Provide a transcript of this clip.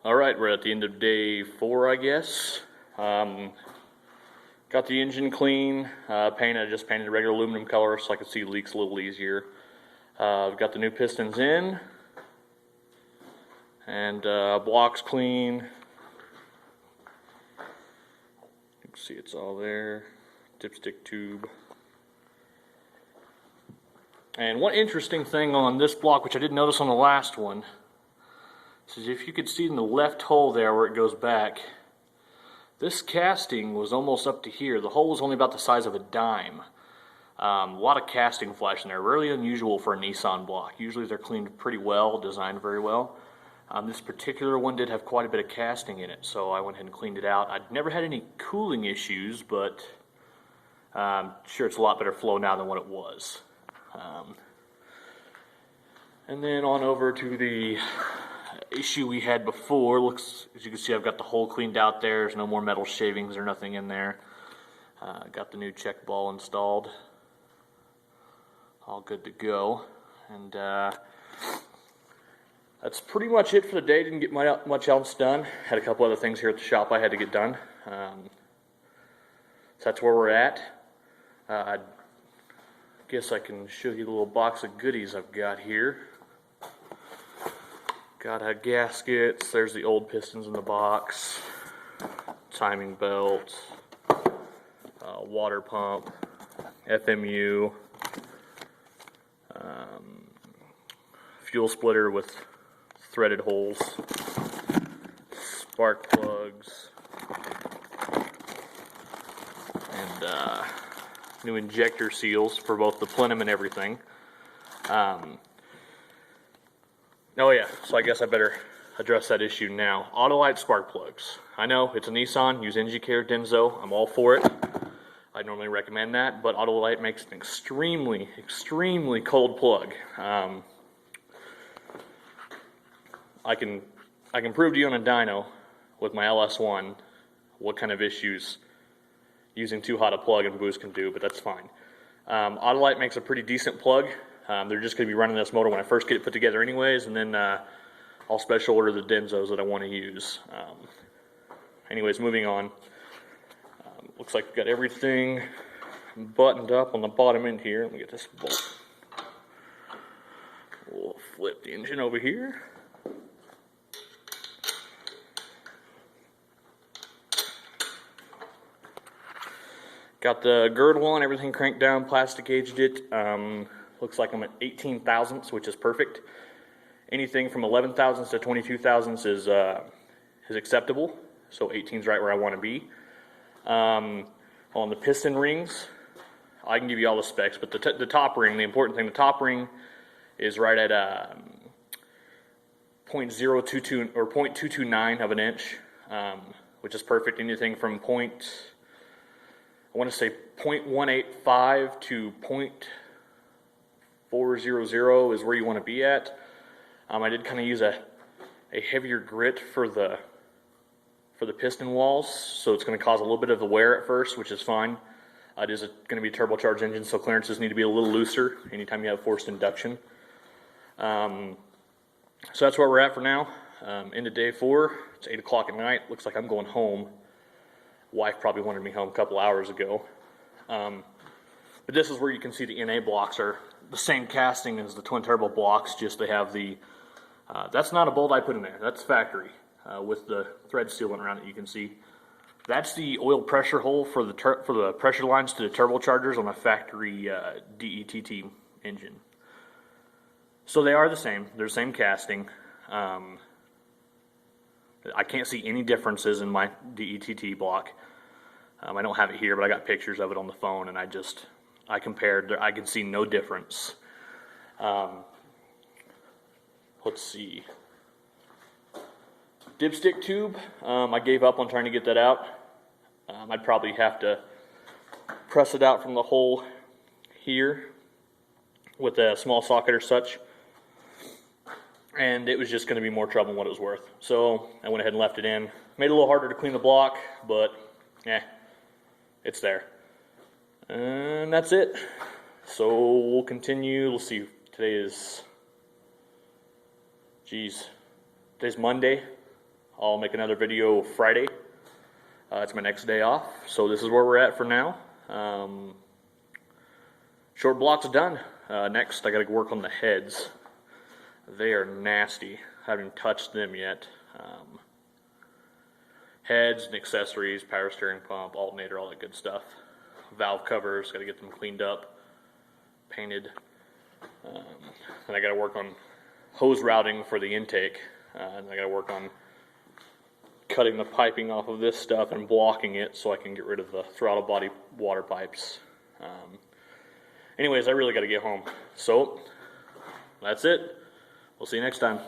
Alright, we're at the end of day 4, I guess. Got the engine clean, painted. I just painted a regular aluminum color so I could see leaks a little easier. I've got the new pistons in, and blocks clean. You can see it's all there. Dipstick tube. And one interesting thing on this block, which I didn't notice on the last one, is if you could see in the left hole there where it goes back, this casting was almost up to here. The hole was only about the size of a dime. A lot of casting flash in there, really unusual for a Nissan block. Usually they're cleaned pretty well, designed very well. This particular one did have quite a bit of casting in it, so I went ahead and cleaned it out. I'd never had any cooling issues, but I'm sure it's a lot better flow now than what it was. And then on over to the issue we had before. Looks, as you can see, I've got the hole cleaned out there. There's no more metal shavings or nothing in there. Got the new check ball installed. All good to go. And that's pretty much it for the day. Didn't get much else done. Had a couple other things here at the shop I had to get done. So that's where we're at. I guess I can show you the little box of goodies I've got here. Got gaskets, there's the old pistons in the box, timing belt, water pump, FMU, fuel splitter with threaded holes, spark plugs, and new injector seals for both the plenum and everything. Oh yeah, so I guess I better address that issue now. Autolite spark plugs. I know, it's a Nissan, use NGK or Denso, I'm all for it. I normally recommend that, but Autolite makes an extremely, extremely cold plug. I can prove to you on a dyno with my LS1 what kind of issues using too hot a plug and boost can do, but that's fine. Autolite makes a pretty decent plug. They're just going to be running this motor when I first get it put together anyways, and then I'll special order the Denzos that I want to use. Anyways, moving on. Looks like we've got everything buttoned up on the bottom end here. Let me get this bolt. We'll flip the engine over here. Got the girdle on, everything cranked down, plastic gauged it. Looks like I'm at 18 thousandths, which is perfect. Anything from 11 thousandths to 22 thousandths is acceptable. So 18 is right where I want to be. On the piston rings, I can give you all the specs, but the top ring, the important thing, the top ring is right at 0.022 or 0.229 of an inch, which is perfect. Anything from I want to say 0.185 to 0.400 is where you want to be at. I did kind of use a heavier grit for the piston walls, so it's going to cause a little bit of the wear at first, which is fine. It is going to be a turbocharged engine, so clearances need to be a little looser anytime you have forced induction. So that's where we're at for now. Into day 4. It's 8 o'clock at night. Looks like I'm going home. Wife probably wanted me home a couple hours ago. But this is where you can see the NA blocks are the same casting as the twin turbo blocks, just they have the, that's not a bolt I put in there, that's factory, with the thread sealant around it. You can see that's the oil pressure hole for the pressure lines to the turbochargers on a factory DETT engine. So they are the same, they're the same casting. I can't see any differences in my DETT block. I don't have it here, but I got pictures of it on the phone, and I compared. I can see no difference. Let's see. Dipstick tube. I gave up on trying to get that out. I'd probably have to press it out from the hole here with a small socket or such. And it was just going to be more trouble than what it was worth. So I went ahead and left it in. Made it a little harder to clean the block, but it's there. And that's it. So we'll continue. Let's see. Today is, today's Monday. I'll make another video Friday. It's my next day off, so this is where we're at for now. Short block's done. Next, I gotta work on the heads. They are nasty. I haven't even touched them yet. Heads and accessories, power steering pump, alternator, all that good stuff. Valve covers, gotta get them cleaned up, painted. And I gotta work on hose routing for the intake. And I gotta work on cutting the piping off of this stuff and blocking it so I can get rid of the throttle body water pipes. Anyways, I really gotta get home. So, that's it. We'll see you next time.